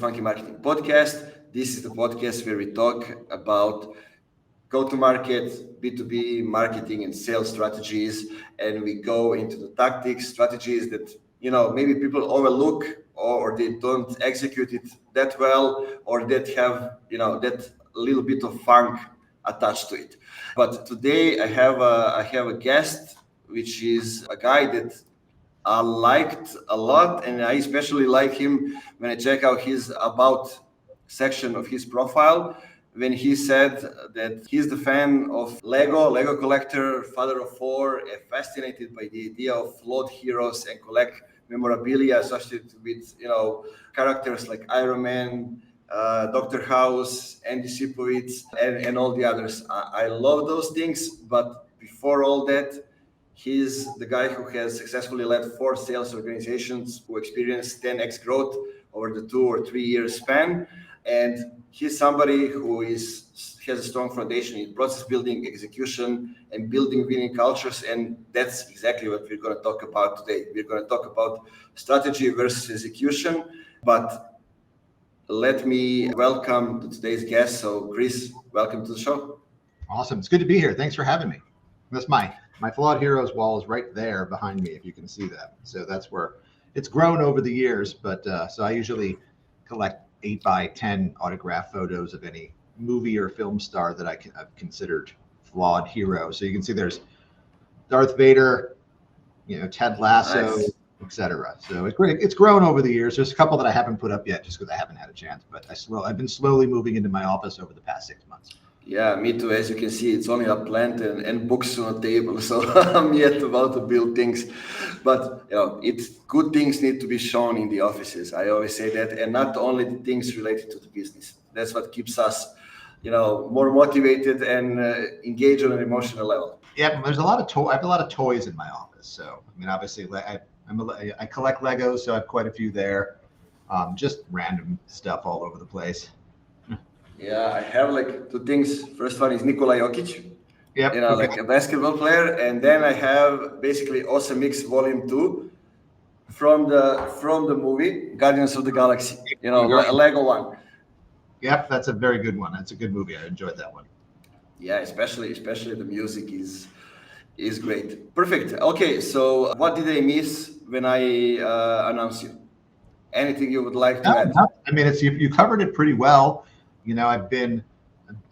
Funky Marketing Podcast. This is the podcast where we talk about go-to-market, B2B marketing and sales strategies, and we go into the tactics, strategies that maybe people overlook or they don't execute it that well, or that have that little bit of funk attached to it. But today I have a guest, which is a guy that I liked a lot, and I especially like him when I check out his about section of his profile, when he said that he's the fan of Lego collector, father of four, fascinated by the idea of flawed heroes and collect memorabilia associated with characters like Iron Man, Dr. House, Andy Zivkovic, and all the others. I love those things, but before all that, he's the guy who has successfully led 4 sales organizations, who experienced 10x growth over the 2 or 3 year span. And he's somebody who has a strong foundation in process building, execution, and building winning cultures. And that's exactly what we're going to talk about today. We're going to talk about strategy versus execution. But let me welcome today's guest. So, Chris, welcome to the show. Awesome. It's good to be here. Thanks for having me. That's my Flawed Heroes wall is right there behind me, if you can see that. So that's where it's grown over the years. But so I usually collect 8x10 autograph photos of any movie or film star that I've considered flawed hero. So you can see there's Darth Vader, Ted Lasso, nice, etc. So it's grown over the years. There's a couple that I haven't put up yet just because I haven't had a chance. But I've been slowly moving into my office over the past 6 months. Yeah, me too. As you can see, it's only a plant and books on a table. So I'm yet about to build things. But it's good things need to be shown in the offices. I always say that, and not only the things related to the business. That's what keeps us, more motivated and engaged on an emotional level. Yeah, there's a lot of I have a lot of toys in my office. So obviously, I collect Legos, so I have quite a few there. Just random stuff all over the place. Yeah, I have like 2 things. First one is Nikola Jokic, yep, like a basketball player, and then I have basically Awesome Mix Volume 2 from the movie Guardians of the Galaxy. A Lego one. Yep, that's a very good one. That's a good movie. I enjoyed that one. Yeah, especially the music is great. Perfect. Okay, so what did I miss when I announced you? Anything you would like to add? No. I mean, you covered it pretty well. I've been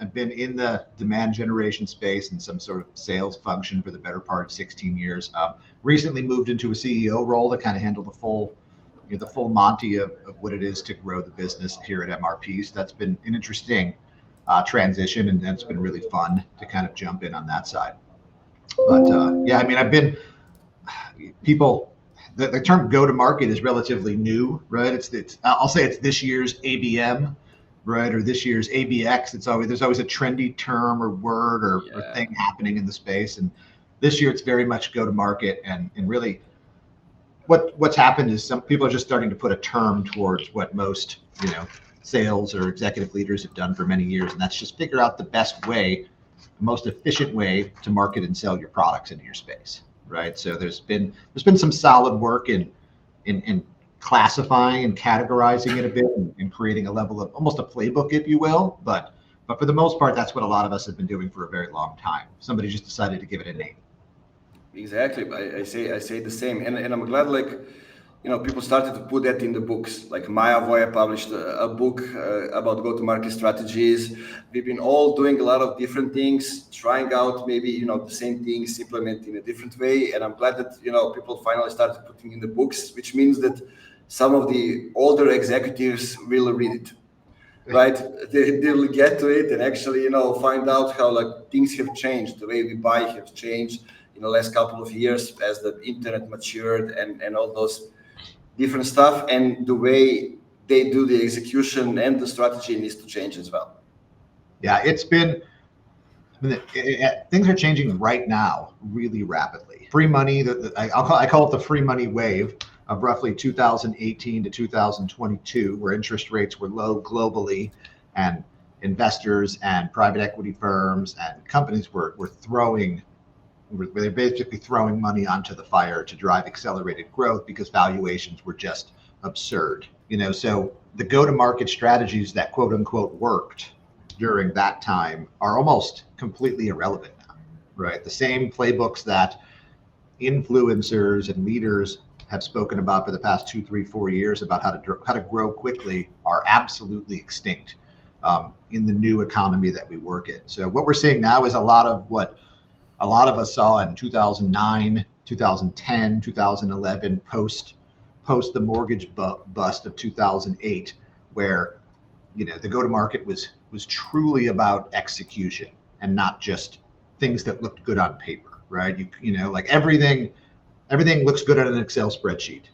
in the demand generation space in some sort of sales function for the better part of 16 years. Recently moved into a CEO role to kind of handle the full Monty of what it is to grow the business here at MRP. So that's been an interesting transition, and that's been really fun to kind of jump in on that side. But the term go-to-market is relatively new, right? I'll say it's this year's ABM. Right, or this year's ABX. There's always a trendy term or word or thing happening in the space, and this year it's very much go to market. And really, what's happened is some people are just starting to put a term towards what most sales or executive leaders have done for many years, and that's just figure out the best way, the most efficient way to market and sell your products into your space. Right. So there's been some solid work in classifying and categorizing it a bit and creating a level of almost a playbook, if you will. But for the most part, that's what a lot of us have been doing for a very long time. Somebody just decided to give it a name. Exactly. I say the same. And I'm glad people started to put that in the books. Like Maya Voya published a book about go-to-market strategies. We've been all doing a lot of different things, trying out maybe, the same things, implementing in a different way. And I'm glad that, people finally started putting in the books, which means that some of the older executives will read it, right? They'll get to it and actually, find out how things have changed. The way we buy has changed in the last couple of years as the internet matured and all those different stuff. And the way they do the execution and the strategy needs to change as well. Yeah, things are changing right now really rapidly. Free money, I call it the free money wave of roughly 2018 to 2022, where interest rates were low globally, and investors and private equity firms and companies were basically throwing money onto the fire to drive accelerated growth because valuations were just absurd. So the go-to-market strategies that quote unquote worked during that time are almost completely irrelevant now, right? The same playbooks that influencers and leaders have spoken about for the past 2, 3, 4 years about how to grow quickly are absolutely extinct in the new economy that we work in. So what we're seeing now is a lot of what a lot of us saw in 2009, 2010, 2011, post the mortgage bust of 2008, where the go-to-market was truly about execution and not just things that looked good on paper, right? Like everything looks good on an Excel spreadsheet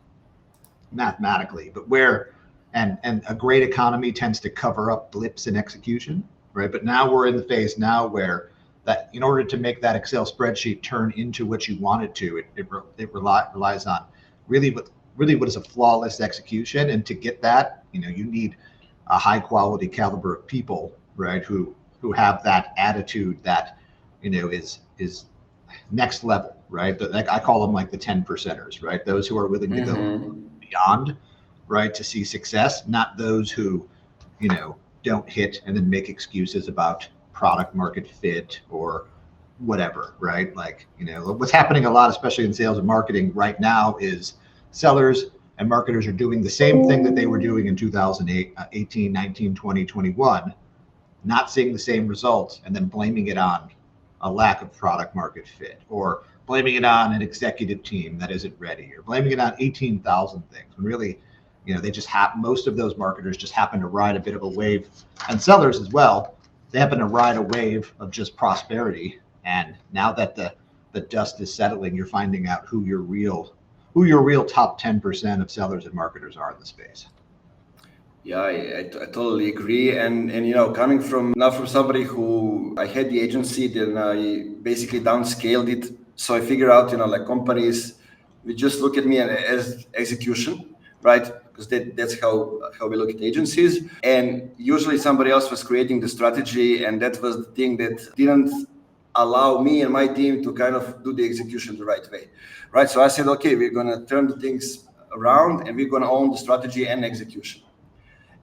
mathematically, but and a great economy tends to cover up blips in execution, right? But now we're in the phase now where that in order to make that Excel spreadsheet turn into what you want it to, it relies on really what is a flawless execution. And to get that, you need a high quality caliber of people, right? Who have that attitude that, is next level, right? I call them like the 10 percenters, right? Those who are willing to go beyond, right, to see success, not those who, don't hit and then make excuses about product market fit or whatever, right? Like, what's happening a lot, especially in sales and marketing right now, is sellers and marketers are doing the same thing that they were doing in 2008, 18, 19, 20, 21, not seeing the same results and then blaming it on a lack of product market fit, or blaming it on an executive team that isn't ready, or blaming it on 18,000 things. When really, they just most of those marketers just happen to ride a bit of a wave, and sellers as well. They happen to ride a wave of just prosperity. And now that the dust is settling, you're finding out who your real top 10% of sellers and marketers are in the space. Yeah, I totally agree. And coming from somebody who I had the agency, then I basically downscaled it. So I figure out, like companies, we just look at me as execution, right? Because that's how we look at agencies. And usually somebody else was creating the strategy, and that was the thing that didn't allow me and my team to kind of do the execution the right way, right? So I said, okay, we're going to turn the things around and we're going to own the strategy and execution.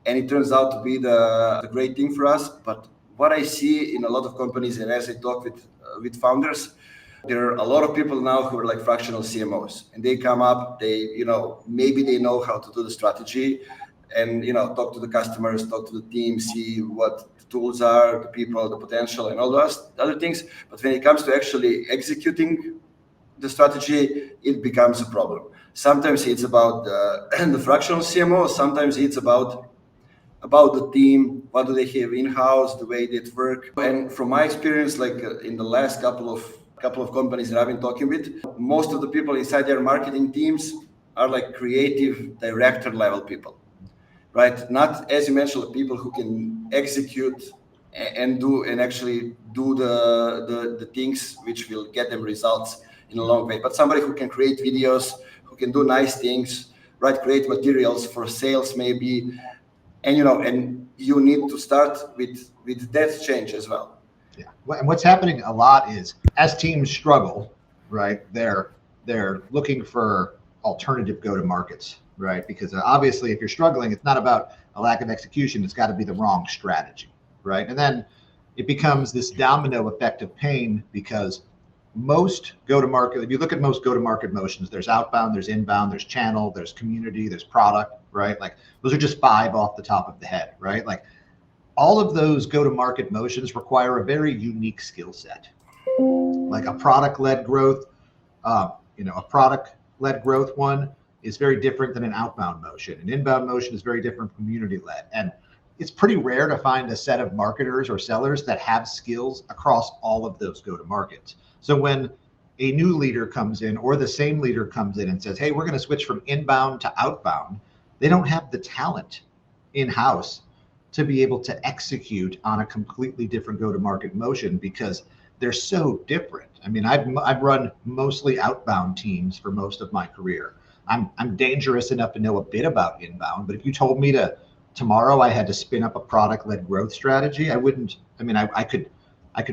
And it turns out to be the great thing for us. But what I see in a lot of companies, and as I talk with founders, there are a lot of people now who are like fractional CMOs, and they come up, maybe they know how to do the strategy and, talk to the customers, talk to the team, see what the tools are, the people, the potential, and all those other things. But when it comes to actually executing the strategy, it becomes a problem. Sometimes it's about the fractional CMO. Sometimes it's about the team, what do they have in-house, the way they work. And from my experience, like in the last couple of companies that I've been talking with, most of the people inside their marketing teams are like creative director level people, right? Not, as you mentioned, people who can execute and actually do the things which will get them results in a long way. But somebody who can create videos, who can do nice things, right? Create materials for sales maybe. And and you need to start with that change as well. Yeah, and what's happening a lot is as teams struggle, right? They're looking for alternative go-to-markets, right? Because obviously, if you're struggling, it's not about a lack of execution; it's got to be the wrong strategy, right? And then it becomes this domino effect of pain because most go-to-market, if you look at most go-to-market motions, there's outbound, there's inbound, there's channel, there's community, there's product, right? Like those are just 5 off the top of the head, right? Like all of those go-to-market motions require a very unique skill set. Like a product-led growth, a product-led growth one is very different than an outbound motion. An inbound motion is very different from community-led. And it's pretty rare to find a set of marketers or sellers that have skills across all of those go-to-markets. So when a new leader comes in or the same leader comes in and says, hey, we're going to switch from inbound to outbound, they don't have the talent in-house to be able to execute on a completely different go-to-market motion because they're so different. I mean, I've run mostly outbound teams for most of my career. I'm dangerous enough to know a bit about inbound, but if you told me tomorrow I had to spin up a product-led growth strategy, I wouldn't. I mean, I could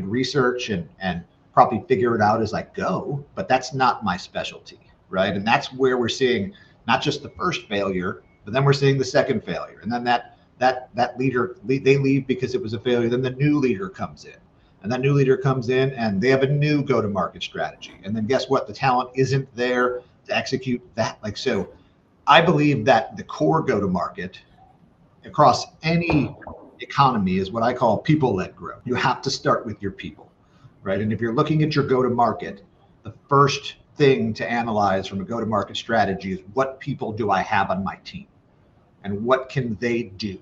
research and probably figure it out as I go, but that's not my specialty, right? And that's where we're seeing not just the first failure, But then we're seeing the second failure, and then that leader, they leave because it was a failure. Then the new leader comes in, and that new leader comes in and they have a new go-to-market strategy. And then guess what? The talent isn't there to execute that. Like, so I believe that the core go-to-market across any economy is what I call people-led growth. You have to start with your people, right? And if you're looking at your go-to-market, the first thing to analyze from a go-to-market strategy is what people do I have on my team, and what can they do?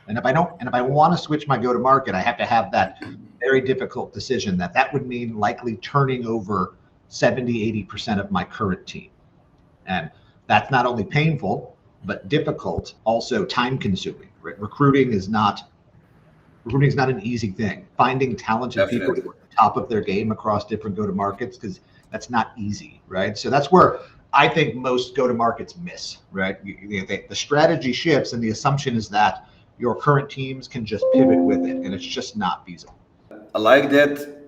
And if I want to switch my go-to-market, I have to have that very difficult decision that would mean likely turning over 70-80% of my current team. And that's not only painful, but difficult, also time consuming, right? Recruiting is not an easy thing. Finding talented people who are at the top of their game across different go-to-markets, because that's not easy, right? So that's where I think most go-to-markets miss, right? The strategy shifts, and the assumption is that your current teams can just pivot with it, and it's just not feasible. I like that.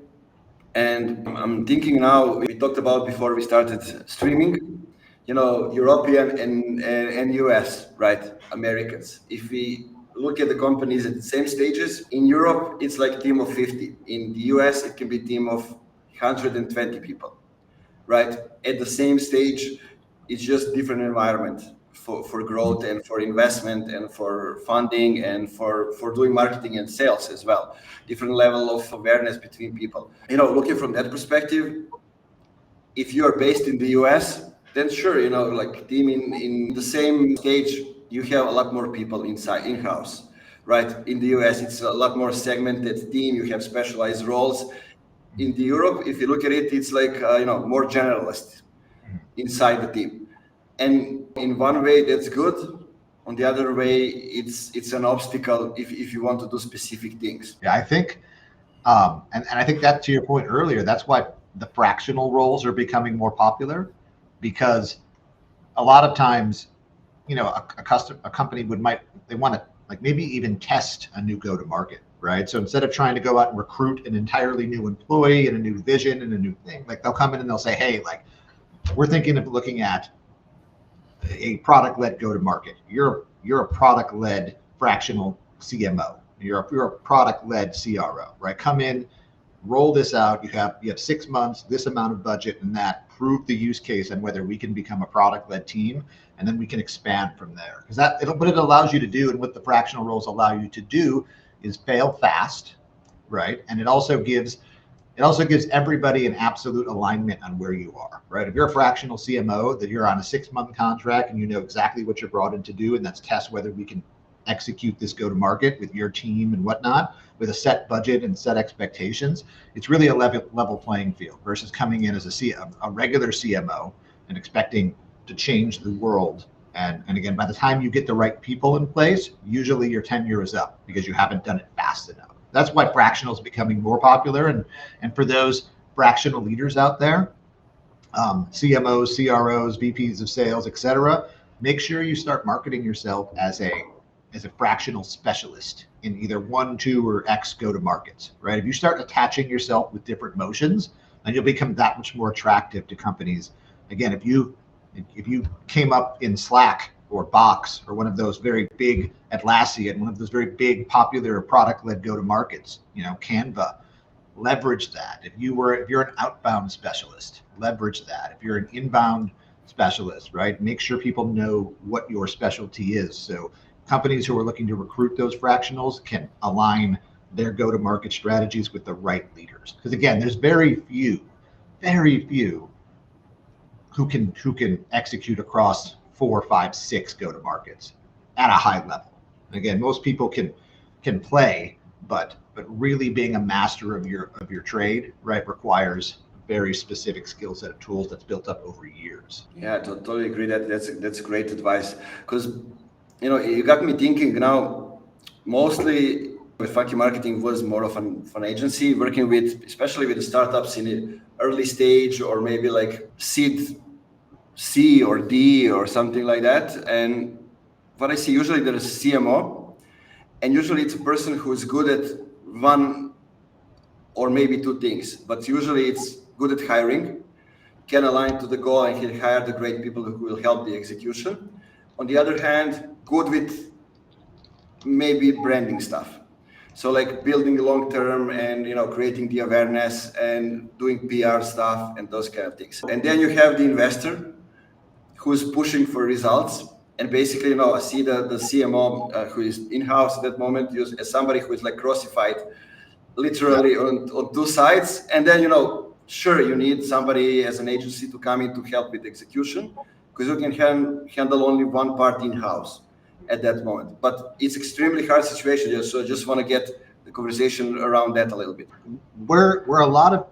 And I'm thinking now, we talked about before we started streaming, European and US, right? Americans. If we look at the companies at the same stages, in Europe, it's like a team of 50. In the US, it can be a team of 120 people, right? At the same stage, it's just different environment for growth and for investment and for funding and for doing marketing and sales as well. Different level of awareness between people. Looking from that perspective, if you are based in the US, then sure, like team in the same stage, you have a lot more people inside in-house, right? In the US, it's a lot more segmented team. You have specialized roles. In the Europe, if you look at it, it's like more generalist inside the team. And in one way, that's good. On the other way, it's an obstacle if you want to do specific things. Yeah, I think, and I think that, to your point earlier, that's why the fractional roles are becoming more popular, because a lot of times, a company they want to like maybe even test a new go-to-market, right? So instead of trying to go out and recruit an entirely new employee and a new vision and a new thing, like they'll come in and they'll say, hey, like we're thinking of looking at a product-led go-to-market. You're a product-led fractional CMO. You're a product-led CRO, right? Come in, roll this out. You have 6 months, this amount of budget, and that prove the use case and whether we can become a product-led team, and then we can expand from there. Because what it allows you to do, and what the fractional roles allow you to do, is fail fast, right? And it also gives everybody an absolute alignment on where you are, right? If you're a fractional CMO, that you're on a 6-month contract and you know exactly what you're brought in to do, and that's test whether we can execute this go-to-market with your team and whatnot, with a set budget and set expectations. It's really a level playing field versus coming in as a regular CMO and expecting to change the world. And again, by the time you get the right people in place, usually your tenure is up because you haven't done it fast enough. That's why fractional is becoming more popular. And for those fractional leaders out there, CMOs, CROs, VPs of sales, etc., make sure you start marketing yourself as a fractional specialist in either 1, 2, or X go-to-markets, right? If you start attaching yourself with different motions, then you'll become that much more attractive to companies. Again, if you came up in Slack or Box or one of those very big Atlassian, one of those very big popular product-led go-to-markets, Canva, leverage that. If you're an outbound specialist, leverage that. If you're an inbound specialist, right? Make sure people know what your specialty is. So companies who are looking to recruit those fractionals can align their go-to-market strategies with the right leaders. Because again, there's very few who can execute across 4, 5, 6 go-to-markets at a high level. And again, most people can play, but really being a master of your trade, right, requires very specific skill set of tools that's built up over years. Yeah, totally agree. That's great advice, because you got me thinking now. Mostly with Funky Marketing was more of an agency working with, especially with the startups in the early stage, or maybe like seed C or D or something like that. And what I see, usually there is a CMO, and usually it's a person who's good at one or maybe 2 things, but usually it's good at hiring, can align to the goal, and can hire the great people who will help the execution. on the other hand, good with maybe branding stuff. So like building long term and creating the awareness and doing PR stuff and those kind of things. And then you have the investor who's pushing for results. And basically, I see the CMO who is in-house at that moment used as somebody who is like crucified literally on two sides. And then, sure, you need somebody as an agency to come in to help with execution because you can handle only one part in-house at that moment. But it's extremely hard situation. So I just want to get the conversation around that a little bit. Where a lot of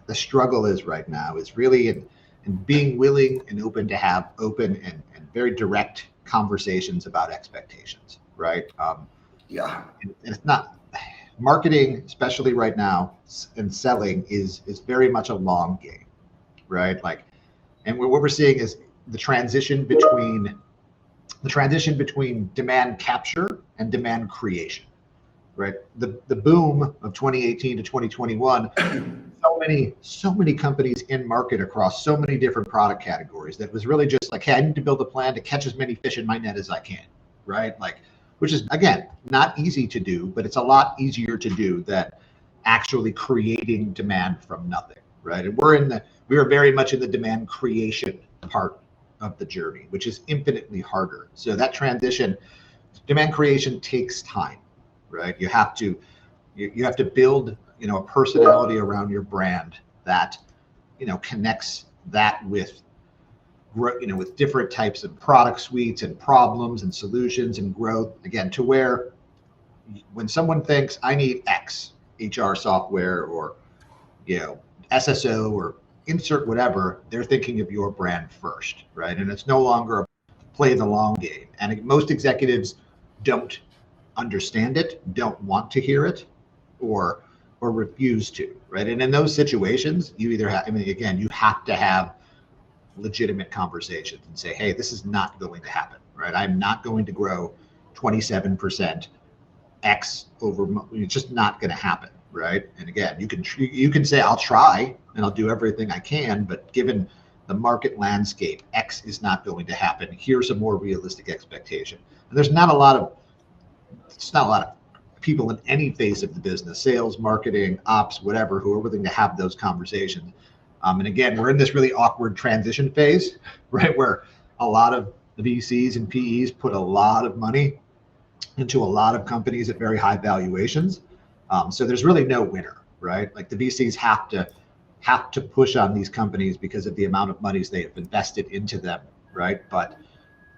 the struggle is right now is really in being willing and open to have open and very direct conversations about expectations, right? And it's not marketing, especially right now, and selling is very much a long game, right? And what we're seeing is the transition between demand capture and demand creation, right? The boom of 2018 to 2021. So many companies in market across so many different product categories that was really just like, hey, I need to build a plan to catch as many fish in my net as I can, right? Which is, again, not easy to do, but it's a lot easier to do than actually creating demand from nothing, right? And we are very much in the demand creation part of the journey, which is infinitely harder. So that transition, demand creation takes time, right? You have to build a personality around your brand that connects that with different types of product suites and problems and solutions and growth, again, to where when someone thinks I need X HR software or SSO or insert whatever, they're thinking of your brand first, right? And it's no longer play the long game. And most executives don't understand it, don't want to hear it, or refuse to, right? And in those situations, you either have, you have to have legitimate conversations and say, hey, this is not going to happen, right? I'm not going to grow 27% X over, it's just not going to happen, right? And again, you can say, I'll try and I'll do everything I can, but given the market landscape, X is not going to happen. Here's a more realistic expectation. And it's not a lot of people in any phase of the business, sales, marketing, ops, whatever, who are willing to have those conversations. And again, we're in this really awkward transition phase, right? Where a lot of the VCs and PEs put a lot of money into a lot of companies at very high valuations. So there's really no winner, right? Like the VCs have to push on these companies because of the amount of monies they have invested into them, right? But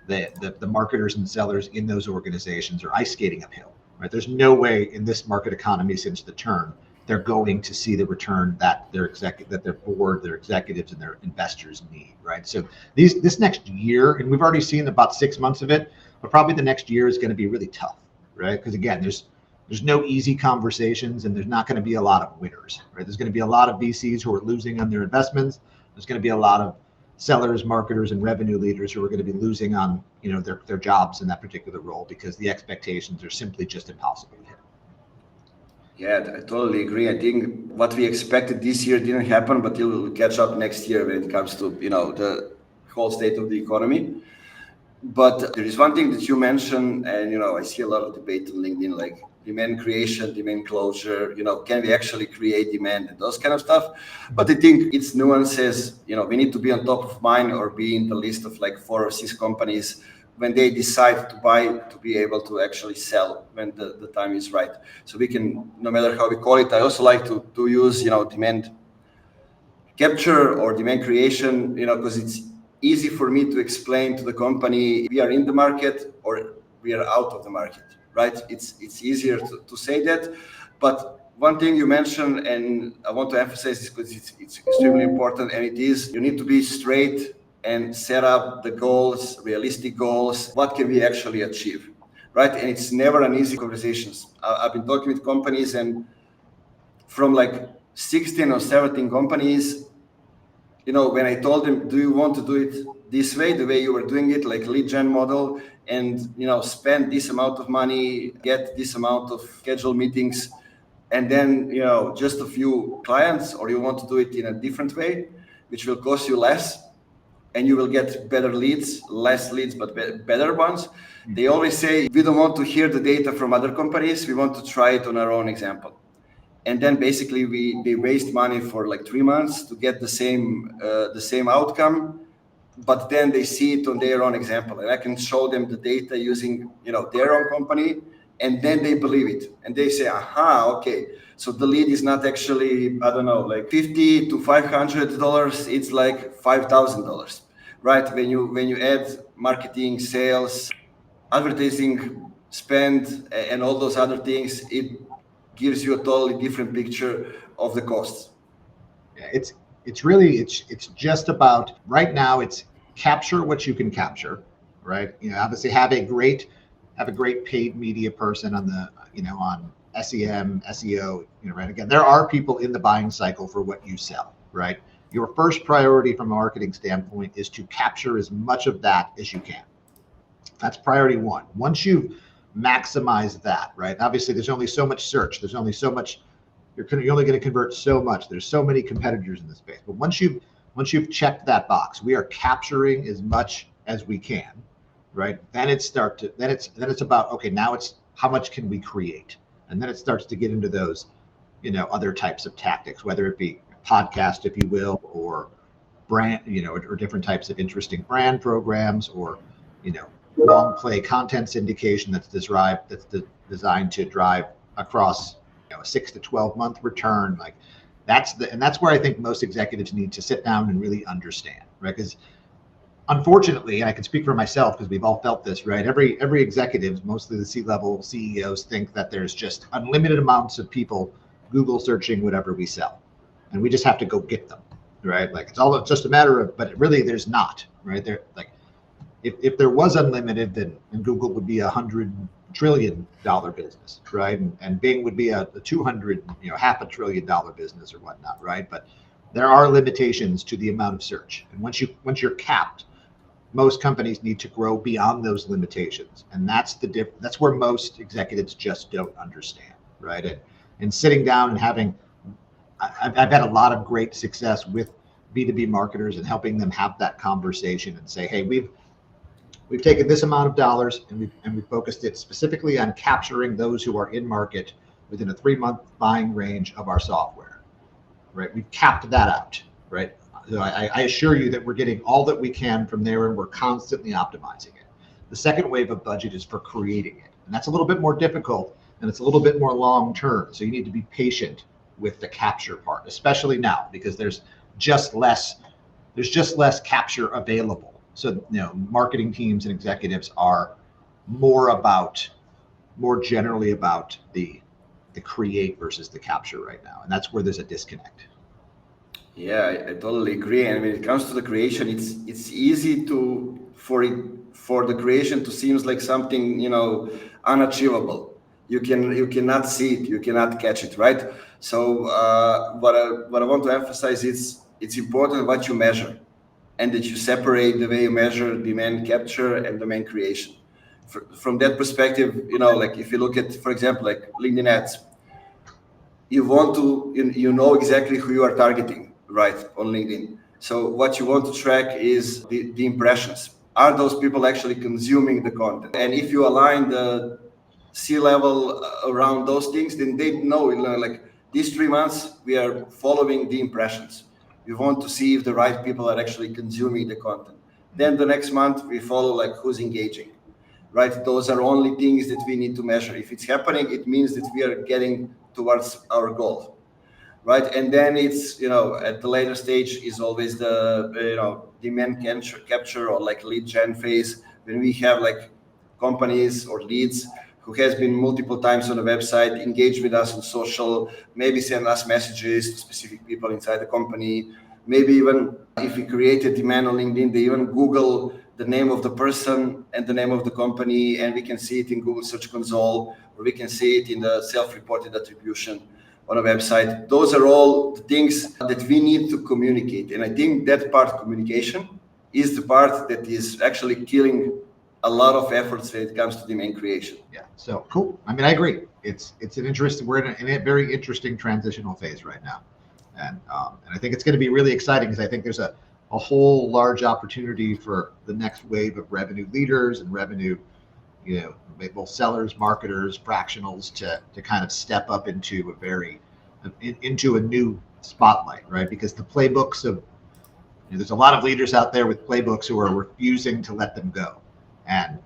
the marketers and sellers in those organizations are ice skating uphill, right? There's no way in this market economy since the turn they're going to see the return that their board, their executives, and their investors need, right? So this next year, and we've already seen about 6 months of it, but probably the next year is going to be really tough, right? Because again, there's no easy conversations, and there's not going to be a lot of winners, right? There's going to be a lot of VCs who are losing on their investments. There's going to be a lot of sellers, marketers, and revenue leaders who are going to be losing on their jobs in that particular role because the expectations are simply just impossible to hit. Yeah, I totally agree. I think what we expected this year didn't happen, but it will catch up next year when it comes to the whole state of the economy. But there is one thing that you mentioned, and I see a lot of debate on LinkedIn, like demand creation, demand closure. Can we actually create demand and those kind of stuff? But I think it's nuances. We need to be on top of mind or be in the list of like 4 or 6 companies when they decide to buy to be able to actually sell when the time is right. So we can, no matter how we call it, I also like to use, demand capture or demand creation, because it's easy for me to explain to the company, we are in the market or we are out of the market, right? It's easier to say that. But one thing you mentioned, and I want to emphasize this because it's extremely important, and it is, you need to be straight and set up the goals, realistic goals. What can we actually achieve, right? And it's never an easy conversations. I've been talking with companies, and from like 16 or 17 companies, when I told them, do you want to do it this way, the way you were doing it, like lead gen model, and spend this amount of money, get this amount of scheduled meetings, and then just a few clients, or you want to do it in a different way, which will cost you less. and you will get better leads, less leads, but better ones. They always say, we don't want to hear the data from other companies. We want to try it on our own example. And then basically they waste money for like 3 months to get the same outcome, but then they see it on their own example, and I can show them the data using their own company, and then they believe it, and they say, aha, okay, so the lead is not actually, I don't know, like $50 to $500, it's like $5,000, right? When you add marketing, sales, advertising spend, and all those other things, it gives you a totally different picture of the costs. It's just about, right now it's capture what you can capture, right? Obviously have a great paid media person on on SEM, SEO, right? Again, there are people in the buying cycle for what you sell, right? Your first priority from a marketing standpoint is to capture as much of that as you can. That's priority one. Once you've maximized that, right? Obviously there's only so much search. There's only so much, you're only going to convert so much. There's so many competitors in the space. But once you've checked that box, we are capturing as much as we can, right? Then it's about, okay, now it's how much can we create? And then it starts to get into those, other types of tactics, whether it be podcast, if you will, or brand, or different types of interesting brand programs, or, long play content syndication that's designed to drive across a 6 to 12 month return. Like that's where I think most executives need to sit down and really understand, right? Because unfortunately, and I can speak for myself because we've all felt this, right? Every executive, mostly the C-level CEOs, think that there's just unlimited amounts of people Google searching whatever we sell, and we just have to go get them, right? Like it's just a matter of, but really there's not, right? There, like if there was unlimited, then Google would be $100 trillion business, right? And Bing would be a 200, $500 billion business or whatnot, right? But there are limitations to the amount of search, and once you're capped, most companies need to grow beyond those limitations, and that's where most executives just don't understand, right? And sitting down and having, I've had a lot of great success with B2B marketers and helping them have that conversation and say, hey, we've taken this amount of dollars and we focused it specifically on capturing those who are in market within a 3-month buying range of our software, right? We've capped that out, right? So I assure you that we're getting all that we can from there, and we're constantly optimizing it. The second wave of budget is for creating it, and that's a little bit more difficult, and it's a little bit more long term. So you need to be patient with the capture part, especially now, because there's just less capture available. So marketing teams and executives are more generally about the create versus the capture right now, and that's where there's a disconnect. Yeah, I totally agree. And when it comes to the creation, it's easy for the creation to seems like something unachievable. You cannot see it, you cannot catch it, right? So what I want to emphasize is it's important what you measure, and that you separate the way you measure demand capture and demand creation. From that perspective, like if you look at, for example, like LinkedIn ads, you want to know exactly who you are targeting, right, on LinkedIn. So what you want to track is the impressions. Are those people actually consuming the content? And if you align the C-level around those things, then they know, like these 3 months, we are following the impressions. We want to see if the right people are actually consuming the content. Then the next month, we follow like who's engaging, right? Those are only things that we need to measure. If it's happening, it means that we are getting towards our goal. Right, and then it's at the later stage is always the demand capture or like lead gen phase, when we have like companies or leads who has been multiple times on the website, engage with us on social, maybe send us messages to specific people inside the company, maybe even if we create a demand on LinkedIn, they even Google the name of the person and the name of the company, and we can see it in Google Search Console, or we can see it in the self-reported attribution on a website. Those are all the things that we need to communicate. And I think that part, communication, is the part that is actually killing a lot of efforts when it comes to demand creation. Yeah, so cool. I mean, I agree. It's an interesting, we're in a very interesting transitional phase right now. And I think it's going to be really exciting because I think there's a a whole large opportunity for the next wave of revenue leaders and revenue, both sellers, marketers, fractionals to kind of step up into a new spotlight, right? Because the playbooks of, there's a lot of leaders out there with playbooks who are refusing to let them go. And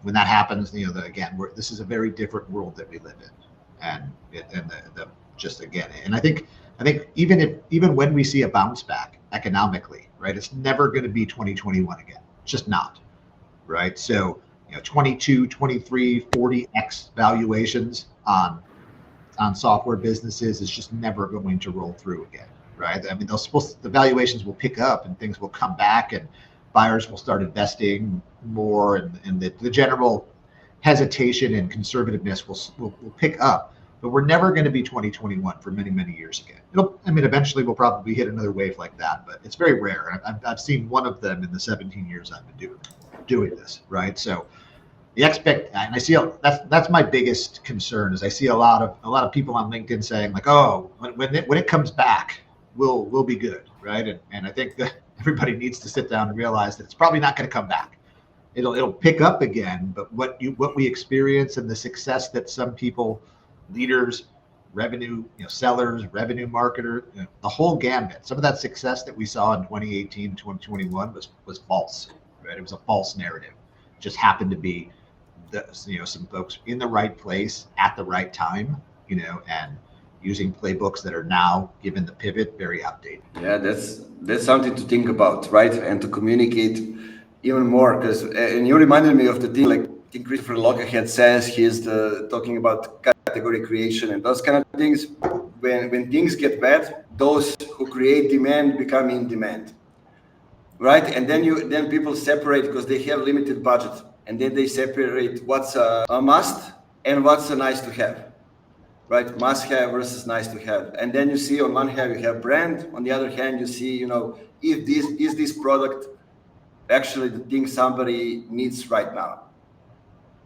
when that happens, this is a very different world that we live in. And I think even when we see a bounce back economically, right, it's never going to be 2021 again. It's just not, right? So, 22, 23, 40x valuations on software businesses is just never going to roll through again, right? I mean, the valuations will pick up and things will come back and buyers will start investing more, and the general hesitation and conservativeness will pick up, but we're never going to be 2021 for many, many years again. Eventually we'll probably hit another wave like that, but it's very rare. I've seen one of them in the 17 years I've been doing this, right? So and I see that's my biggest concern is I see a lot of people on LinkedIn saying like, oh, when it comes back, we'll be good, right? And I think that everybody needs to sit down and realize that it's probably not going to come back. It'll pick up again, but what we experience and the success that some people, leaders, revenue, sellers, revenue marketers, the whole gambit, some of that success that we saw in 2018, 2021 was false, right? It was a false narrative. It just happened to be some folks in the right place at the right time, and using playbooks that are now, given the pivot, very outdated. Yeah, that's something to think about, right? And to communicate even more, because and you reminded me of the thing like I think Christopher Lockerhead says he's talking about category creation and those kind of things. When things get bad, those who create demand become in demand, right? And then people separate because they have limited budget, and then they separate what's a must and what's a nice to have. Right, must have versus nice to have, and then you see on one hand you have brand, on the other hand you see, if this product actually the thing somebody needs right now.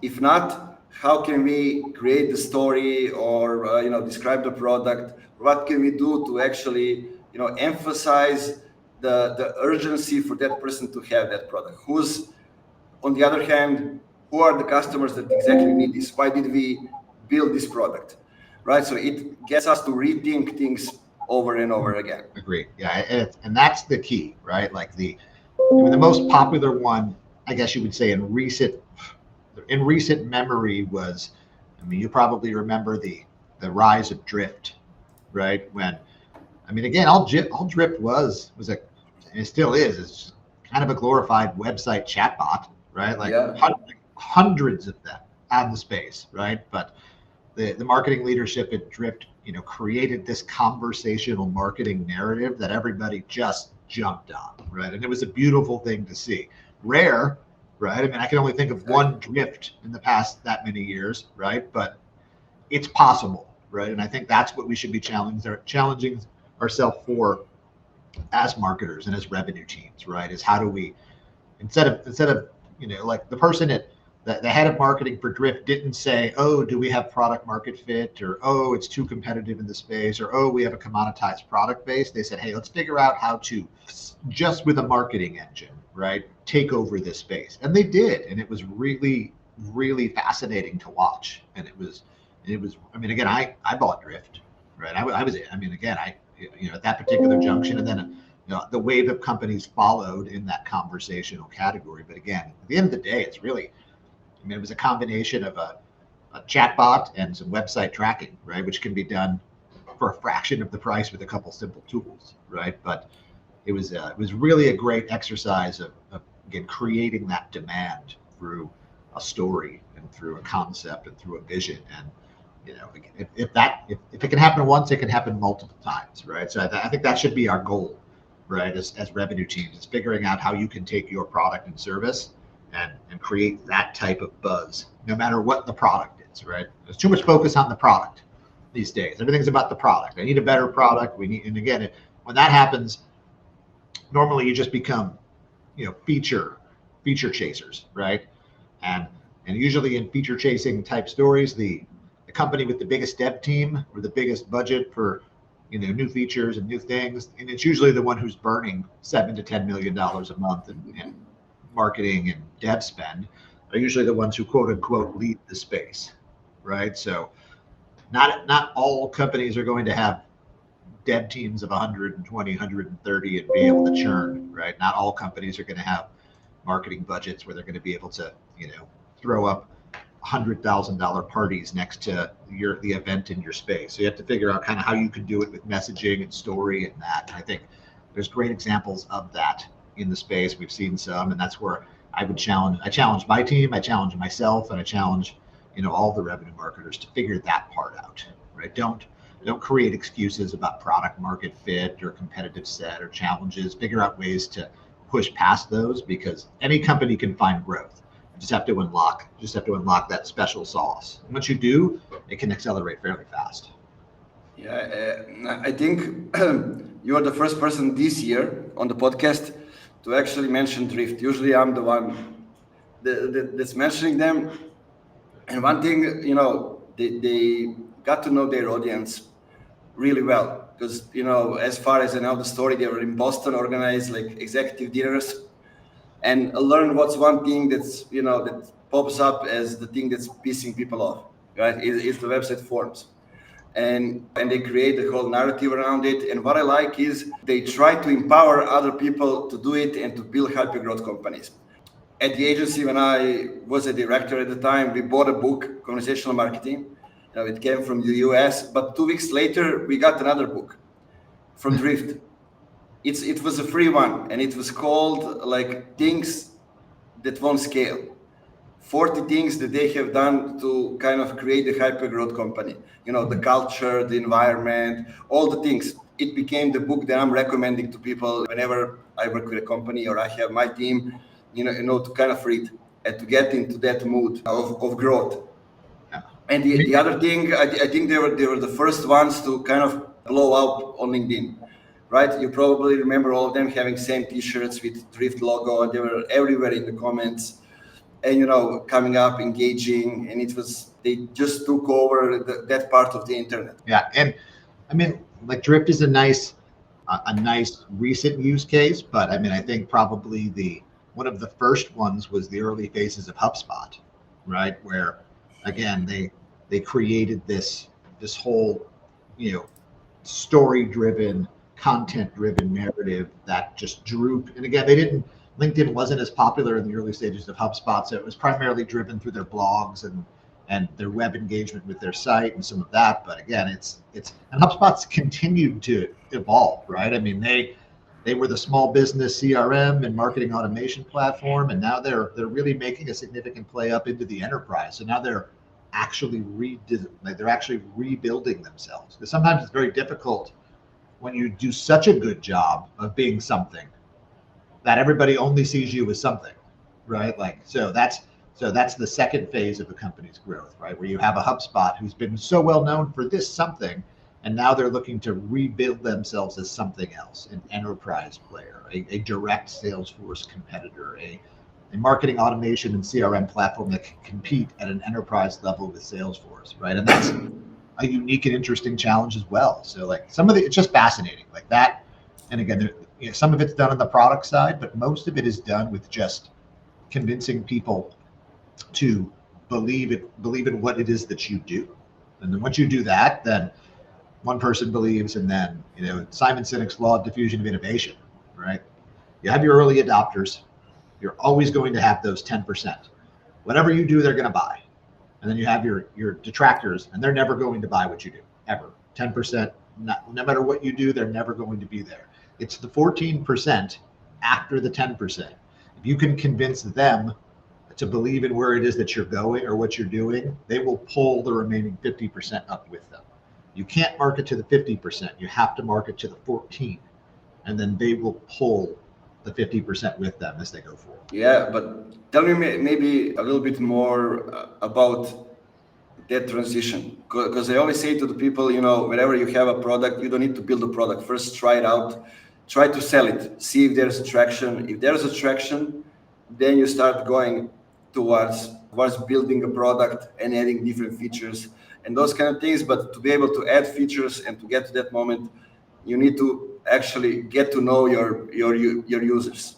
If not, how can we create the story or describe the product? What can we do to actually emphasize the urgency for that person to have that product? Who's on the other hand, who are the customers that exactly need this? Why did we build this product? Right, so it gets us to rethink things over and over again. Agree. Yeah, and that's the key, right? Like the most popular one, I guess you would say in recent memory was, you probably remember the rise of Drift, right? When, again, all Drift was and it still is, it's kind of a glorified website chatbot, right? Like hundreds of them on the space, right? But the marketing leadership at Drift, created this conversational marketing narrative that everybody just jumped on, right? And it was a beautiful thing to see. Rare, right? I can only think of one Drift in the past that many years, right? But it's possible, right? And I think that's what we should be challenging ourselves for as marketers and as revenue teams, right? Is how do we, instead of like the person at the head of marketing for Drift didn't say, oh, do we have product market fit, or oh, it's too competitive in the space, or oh, we have a commoditized product base. They said, hey, let's figure out how to, just with a marketing engine, right, take over this space. And they did, and it was really, really fascinating to watch. And it was again, I bought Drift, right? I was again, at that particular junction, and then the wave of companies followed in that conversational category. But again, at the end of the day, it's really, it was a combination of a chatbot and some website tracking, right, which can be done for a fraction of the price with a couple simple tools, right? But it was really a great exercise of again creating that demand through a story and through a concept and through a vision. And if it can happen once, it can happen multiple times, right? So I think that should be our goal, right, as revenue teams, is figuring out how you can take your product and service and create that type of buzz, no matter what the product is, right? There's too much focus on the product these days. Everything's about the product. I need a better product. And again, when that happens, normally you just become, feature chasers, right? And usually in feature chasing type stories, the company with the biggest dev team or the biggest budget for new features and new things, and it's usually the one who's burning $7 to $10 million a month in marketing and dev spend are usually the ones who quote unquote lead the space, right? So not all companies are going to have dev teams of 120, 130 and be able to churn, right? Not all companies are going to have marketing budgets where they're going to be able to, throw up $100,000 parties next to the event in your space. So you have to figure out kind of how you can do it with messaging and story and that. And I think there's great examples of that in the space. We've seen some, and that's where I challenge my team, I challenge myself, and I challenge, all the revenue marketers to figure that part out, right? Don't create excuses about product market fit or competitive set or challenges. Figure out ways to push past those, because any company can find growth. You just have to unlock that special sauce. And once you do, it can accelerate fairly fast. Yeah, I think you are the first person this year on the podcast to actually mention Drift. Usually I'm the one that's mentioning them. And one thing, they got to know their audience really well, because, as far as I know the story, they were in Boston, organized like executive dinners, and learn what's one thing that's, that pops up as the thing that's pissing people off, right? Is the website forms. And they create the whole narrative around it. And what I like is they try to empower other people to do it and to build hyper-growth companies. At the agency, when I was a director at the time, we bought a book, Conversational Marketing. It came from the US, but 2 weeks later, we got another book from Drift. It was a free one, and it was called like Things That Won't Scale. 40 things that they have done to kind of create a hyper-growth company. The culture, the environment, all the things. It became the book that I'm recommending to people whenever I work with a company or I have my team, to kind of read and to get into that mood of growth. Yeah. And the other thing, I think they were the first ones to kind of blow up on LinkedIn, right? You probably remember all of them having same T-shirts with Drift logo, and they were everywhere in the comments. And coming up, engaging, and they just took over that part of the internet. Yeah, and I mean, like Drift is a nice recent use case, but I mean, I think probably one of the first ones was the early phases of HubSpot, right? Where again they created this whole story-driven, content-driven narrative that just drew. And again, LinkedIn wasn't as popular in the early stages of HubSpot, so it was primarily driven through their blogs and their web engagement with their site and some of that. But again, and HubSpot's continued to evolve, right? I mean, they were the small business CRM and marketing automation platform, and now they're really making a significant play up into the enterprise. So now they're actually rebuilding themselves, because sometimes it's very difficult when you do such a good job of being something that everybody only sees you as something, right? So that's the second phase of a company's growth, right? Where you have a HubSpot who's been so well known for this something, and now they're looking to rebuild themselves as something else, an enterprise player, a direct Salesforce competitor, a marketing automation and CRM platform that can compete at an enterprise level with Salesforce, right? And that's a unique and interesting challenge as well. So some of it's just fascinating like that. And again, some of it's done on the product side, but most of it is done with just convincing people to believe in what it is that you do. And then once you do that, then one person believes, and then Simon Sinek's law of diffusion of innovation, right? You have your early adopters. You're always going to have those 10%. Whatever you do, they're going to buy. And then you have your detractors, and they're never going to buy what you do, ever. 10%, no matter what you do, they're never going to be there. It's the 14% after the 10%. If you can convince them to believe in where it is that you're going or what you're doing, they will pull the remaining 50% up with them. You can't market to the 50%. You have to market to the 14, and then they will pull the 50% with them as they go forward. Yeah, but tell me maybe a little bit more about that transition, because I always say to the people, whenever you have a product, you don't need to build a product. First, try it out, try to sell it, see if there's traction. If there's a traction, then you start going towards building a product and adding different features and those kind of things. But to be able to add features and to get to that moment, you need to actually get to know your users,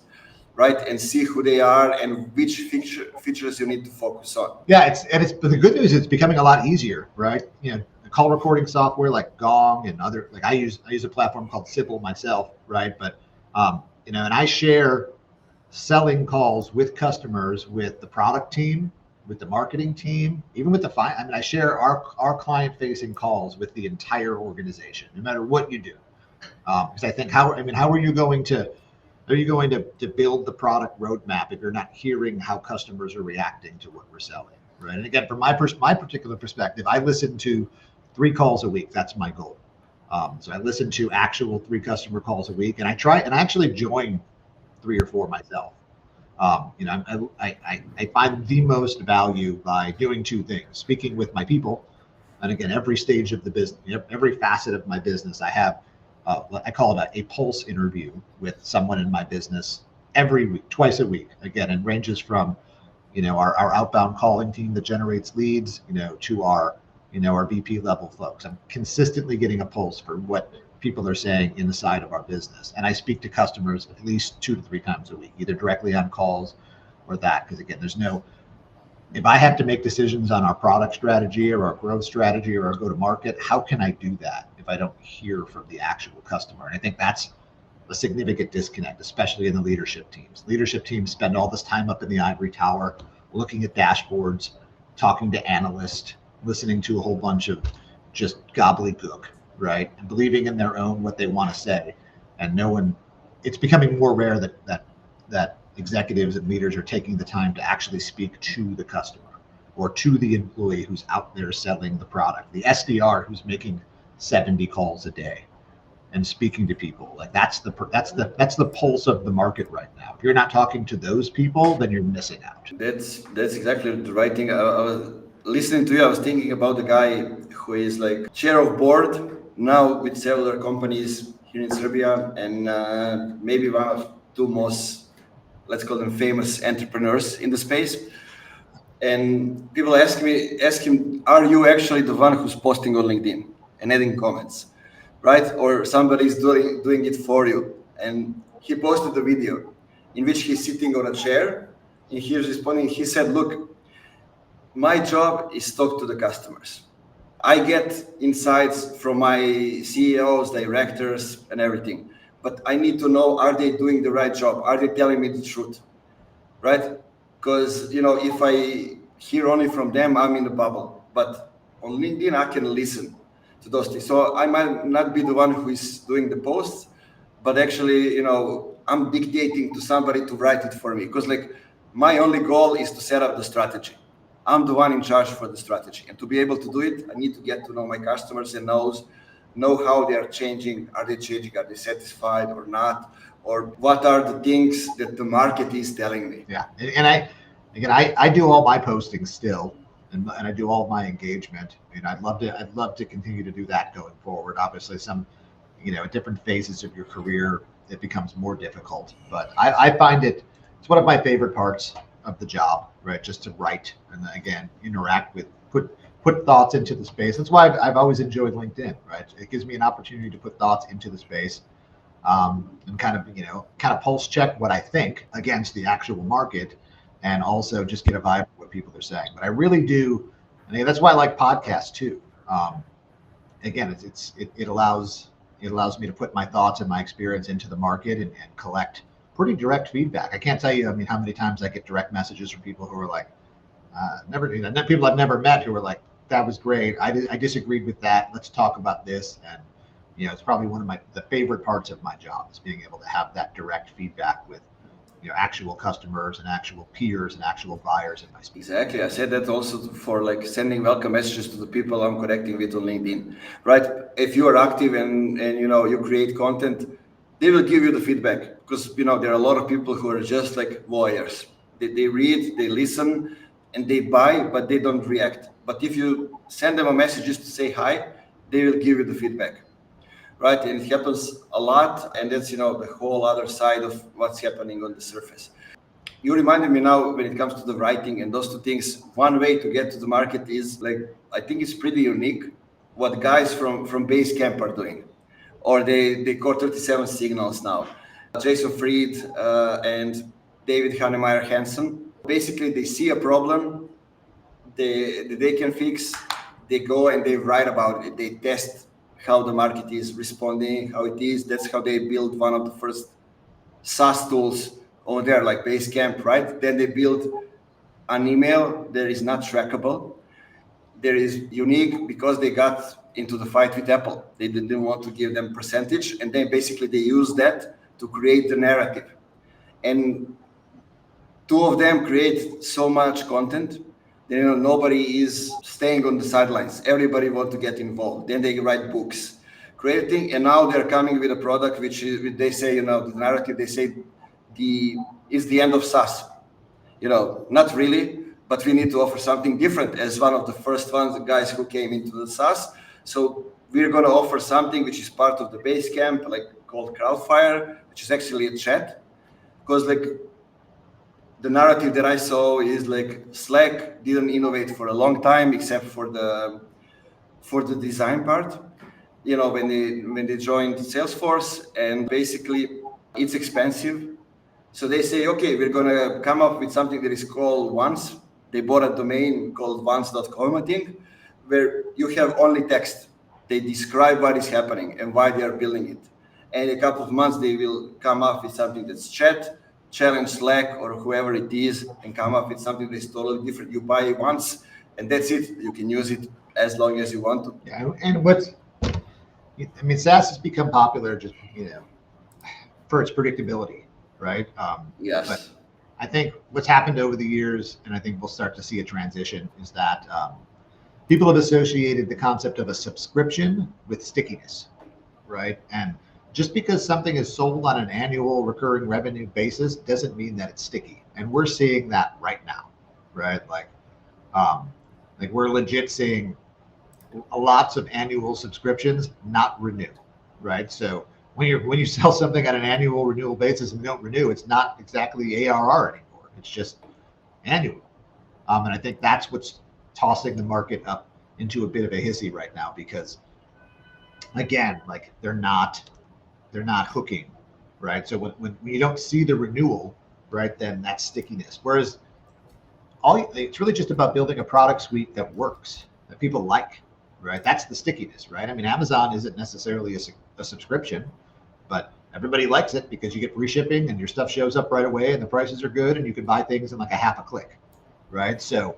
right, and see who they are and which features you need to focus on. Yeah, but the good news is it's becoming a lot easier, right? The call recording software like Gong and other, like I use a platform called Simple myself, right? But and I share selling calls with customers, with the product team, with the marketing team, even with I share our client-facing calls with the entire organization, no matter what you do. Because I think how are you going to build the product roadmap if you're not hearing how customers are reacting to what we're selling, right? And again, from my particular perspective, I listen to 3 calls a week. That's my goal. So I listen to actual 3 customer calls a week, and I actually join 3 or 4 myself. I find the most value by doing 2 things: speaking with my people, and again, every stage of the business, every facet of my business, I have. I call it a pulse interview with someone in my business every week, twice a week. Again, it ranges from, our outbound calling team that generates leads, to our VP level folks. I'm consistently getting a pulse for what people are saying inside of our business. And I speak to customers at least 2 to 3 times a week, either directly on calls or that. Because again, if I have to make decisions on our product strategy or our growth strategy or our go-to-market, how can I do that if I don't hear from the actual customer? And I think that's a significant disconnect, especially in the leadership teams. Leadership teams spend all this time up in the ivory tower, looking at dashboards, talking to analysts, listening to a whole bunch of just gobbledygook, right? And believing in their own what they want to say. And it's becoming more rare that executives and leaders are taking the time to actually speak to the customer or to the employee who's out there selling the product, the SDR who's making 70 calls a day and speaking to people. Like that's the pulse of the market right now. If you're not talking to those people, then you're missing out. That's exactly the right thing. I was listening to you. I was thinking about the guy who is like chair of board now with several companies here in Serbia, and maybe one of 2 most, let's call them, famous entrepreneurs in the space. And people ask him, are you actually the one who's posting on LinkedIn and adding comments, right? Or somebody's doing it for you? And he posted a video in which he's sitting on a chair and he's responding. He said, look, my job is talk to the customers. I get insights from my CEOs, directors, and everything. But I need to know, are they doing the right job? Are they telling me the truth? Right? Because, if I hear only from them, I'm in the bubble. But on LinkedIn, I can listen to those things. So I might not be the one who is doing the posts, but actually, I'm dictating to somebody to write it for me. Because my only goal is to set up the strategy. I'm the one in charge for the strategy. And to be able to do it, I need to get to know my customers and know how they are changing. Are they changing? Are they satisfied or not? Or what are the things that the market is telling me? Yeah. And I do all my postings still, and I do all my engagement. And I'd love to continue to do that going forward. Obviously, some, at different phases of your career, it becomes more difficult. But I find it's one of my favorite parts of the job, right? Just to write and again interact with, put thoughts into the space. That's why I've always enjoyed LinkedIn, right? It gives me an opportunity to put thoughts into the space, and kind of pulse check what I think against the actual market, and also just get a vibe of what people are saying. But I really do, and that's why I like podcasts too. Again, it allows me to put my thoughts and my experience into the market and collect pretty direct feedback. I can't tell you, how many times I get direct messages from people who are like, people I've never met who are like, that was great. I disagreed with that. Let's talk about this. And, it's probably one of the favorite parts of my job is being able to have that direct feedback with, actual customers and actual peers and actual buyers in my space. Exactly. I said that also for sending welcome messages to the people I'm connecting with on LinkedIn, right? If you are active and you create content, they will give you the feedback, because there are a lot of people who are just like voyeurs. They read, they listen, and they buy, but they don't react. But if you send them a message just to say hi, they will give you the feedback, right? And it happens a lot, and that's the whole other side of what's happening on the surface. You reminded me now when it comes to the writing and those two things. One way to get to the market is like, I think it's pretty unique what guys from Basecamp are doing, or they call 37 signals now. Jason Fried and David Hannemeyer Hansen. Basically, they see a problem they can fix. They go and they write about it. They test how the market is responding, how it is. That's how they build one of the first SaaS tools over there, like Basecamp, right? Then they build an email that is not trackable. There is unique because they got into the fight with Apple. They didn't want to give them percentage, and then basically they use that to create the narrative. And two of them create so much content that nobody is staying on the sidelines. Everybody wants to get involved. Then they write books, creating, and now they're coming with a product which is, they say, the narrative, they say is the end of SaaS. Not really, but we need to offer something different as one of the first ones, the guys who came into the SaaS. So we're going to offer something which is part of the Basecamp, like called Crowdfire, which is actually a chat. Because like the narrative that I saw is like Slack didn't innovate for a long time, except for the design part. When they joined Salesforce, and basically it's expensive. So they say, okay, we're going to come up with something that is called Once. They bought a domain called once.com, I think, where you have only text. They describe what is happening and why they are building it. And in a couple of months, they will come up with something that's chat, challenge Slack or whoever it is, and come up with something that's totally different. You buy it once, and that's it. You can use it as long as you want to. Yeah, and SaaS has become popular just for its predictability, right? Yes. But I think what's happened over the years, and I think we'll start to see a transition, is that people have associated the concept of a subscription with stickiness, right? And just because something is sold on an annual recurring revenue basis doesn't mean that it's sticky. And we're seeing that right now, right? Like we're legit seeing lots of annual subscriptions not renew, right? So when you sell something on an annual renewal basis and you don't renew, it's not exactly ARR anymore. It's just annual. And I think that's what's tossing the market up into a bit of a hissy right now, because again, like they're not hooking, right? So when you don't see the renewal, right, then that's stickiness. Whereas it's really just about building a product suite that works, that people like, right? That's the stickiness, right? I mean, Amazon isn't necessarily a subscription, but everybody likes it because you get free shipping and your stuff shows up right away and the prices are good and you can buy things in like a half a click, right? So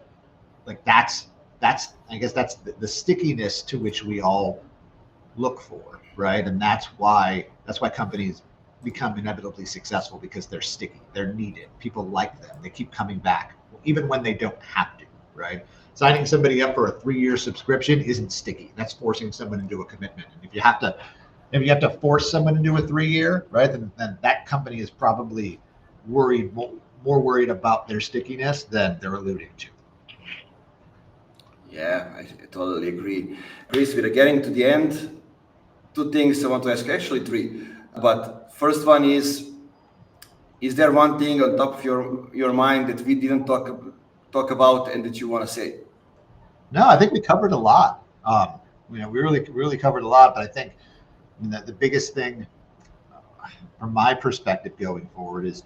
like that's I guess that's the stickiness to which we all look for, right? And that's why companies become inevitably successful, because they're sticky, they're needed, people like them, they keep coming back even when they don't have to, right? Signing somebody up for a 3-year subscription isn't sticky. That's forcing someone into a commitment. And if you have to force someone into a 3-year, right, then that company is probably more worried about their stickiness than they're alluding to. Yeah, I totally agree. Chris, we're getting to the end. 2 things I want to ask, actually 3. But first one is there one thing on top of your mind that we didn't talk about and that you want to say? No, I think we covered a lot. We really covered a lot, but I think the biggest thing from my perspective going forward is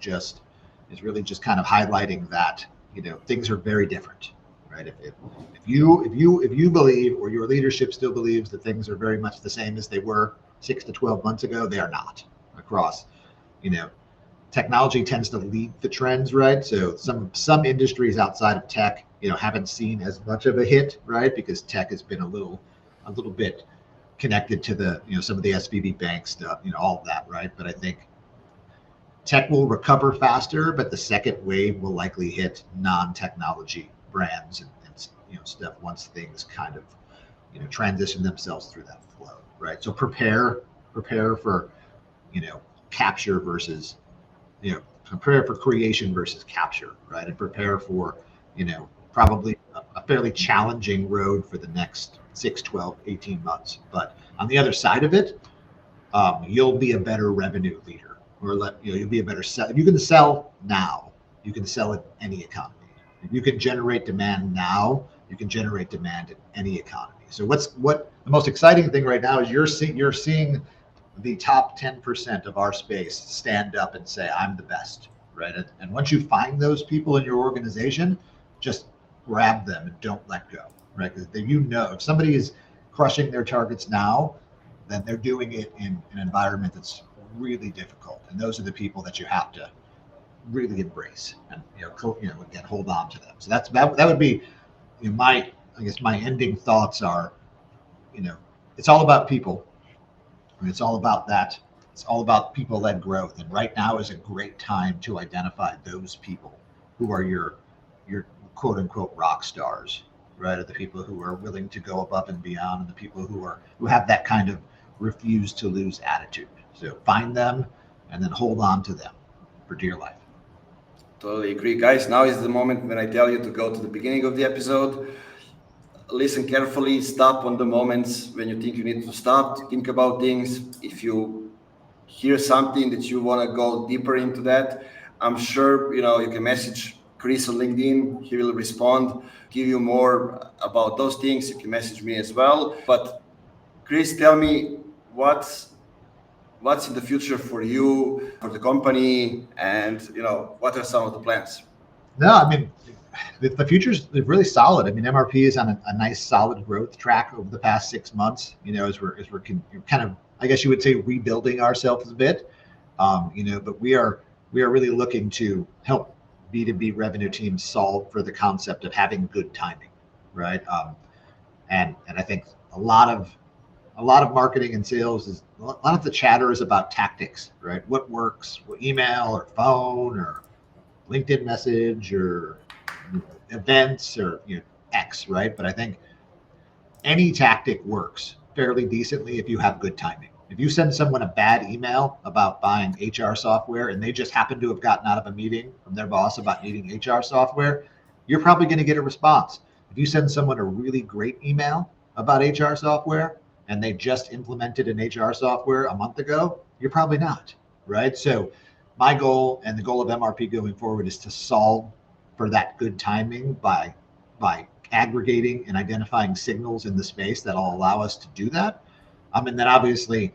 really just kind of highlighting that things are very different, right? If you believe, or your leadership still believes, that things are very much the same as they were 6 to 12 months ago, they are not. Across, technology tends to lead the trends, right? So some industries outside of tech, haven't seen as much of a hit, right? Because tech has been a little bit connected to the, some of the SVB bank stuff, all of that, right? But I think tech will recover faster, but the second wave will likely hit non-technology brands and stuff once things kind of, transition themselves through that flow, right? So prepare for, capture versus, prepare for creation versus capture, right? And prepare for, probably a fairly challenging road for the next 6, 12, 18 months. But on the other side of it, you'll be a better revenue leader, or you'll be a better seller. You can sell now, you can sell in any economy. If you can generate demand now, you can generate demand in any economy. So what the most exciting thing right now is you're seeing the top 10% of our space stand up and say, I'm the best, right? And once you find those people in your organization, just grab them and don't let go, right? Because if somebody is crushing their targets now, then they're doing it in an environment that's really difficult. And those are the people that you have to really embrace and, again, hold on to them. So that would be, my ending thoughts are, it's all about people. It's all about that. It's all about people-led growth. And right now is a great time to identify those people who are your quote unquote rock stars, right? Are the people who are willing to go above and beyond, and the people who have that kind of refuse to lose attitude. So find them and then hold on to them for dear life. Totally agree. Guys, now is the moment when I tell you to go to the beginning of the episode. Listen carefully, stop on the moments when you think you need to stop, think about things. If you hear something that you want to go deeper into that, I'm sure, you can message Chris on LinkedIn. He will respond, give you more about those things. You can message me as well. But Chris, tell me what's in the future for you, for the company, and, what are some of the plans? No, I mean, the future's really solid. I mean, MRP is on a nice solid growth track over the past 6 months, as we're kind of, I guess you would say, rebuilding ourselves a bit. But we are really looking to help B2B revenue teams solve for the concept of having good timing, right? And I think a lot of marketing and sales is a lot of the chatter is about tactics, right? What works, what email or phone or LinkedIn message or events or X, right? But I think any tactic works fairly decently if you have good timing. If you send someone a bad email about buying HR software and they just happen to have gotten out of a meeting from their boss about needing HR software, you're probably going to get a response. If you send someone a really great email about HR software and they just implemented an HR software a month ago, you're probably not, right? So my goal and the goal of MRP going forward is to solve for that good timing by aggregating and identifying signals in the space that'll allow us to do that. And then obviously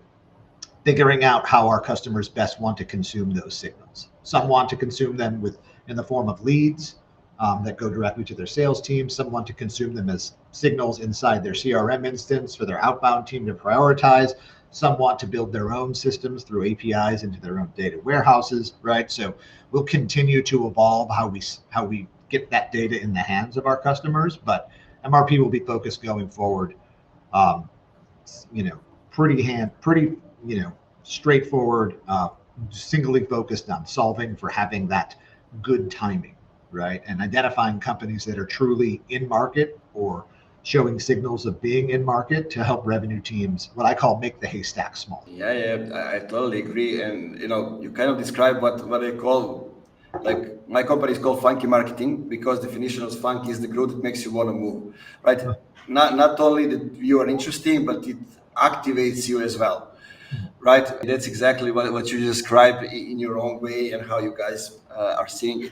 figuring out how our customers best want to consume those signals. Some want to consume them in the form of leads that go directly to their sales team. Some want to consume them as signals inside their CRM instance for their outbound team to prioritize. Some want to build their own systems through APIs into their own data warehouses, right? So we'll continue to evolve how we get that data in the hands of our customers, but MRP will be focused going forward, pretty straightforward, singly focused on solving for having that good timing, right? And identifying companies that are truly in market or showing signals of being in market to help revenue teams, what I call make the haystack small. Yeah, I totally agree. And you kind of describe what I call, like, my company is called funkymarketing because definition of funky is the glue that makes you want to move, right? Not only that you are interesting, but it activates you as well, right? That's exactly what you describe in your own way and how you guys are seeing it.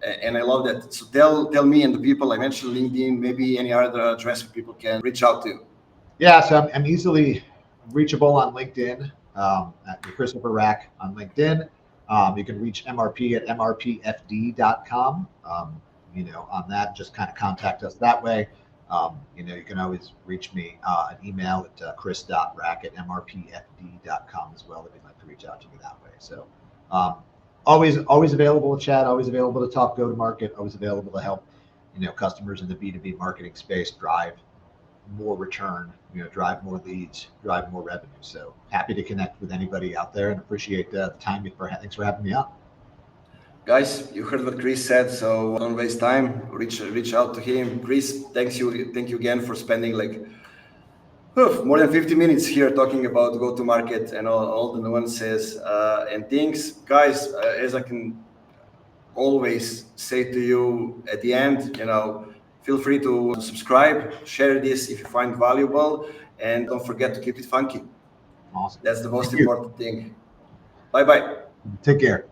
And I love that. So tell me and the people, I mentioned LinkedIn, maybe any other address where people can reach out to. Yeah, so I'm easily reachable on LinkedIn, at Christopher Rack on LinkedIn. You can reach MRP at mrpfd.com. On that, just kind of contact us that way. You can always reach me an email at chris.rack@mrpfd.com as well if you'd like to reach out to me that way. So always available to chat, always available to talk go-to-market, always available to help customers in the B2B marketing space drive more return, drive more leads, drive more revenue. So happy to connect with anybody out there and appreciate the time. Thanks for having me on. Guys, you heard what Chris said, so don't waste time. Reach out to him. Chris, thank you again for spending more than 50 minutes here talking about go-to-market and all the nuances and things. Guys, as I can always say to you at the end, feel free to subscribe, share this if you find valuable, and don't forget to keep it funky. Awesome. That's the most important thing. Bye-bye. Take care.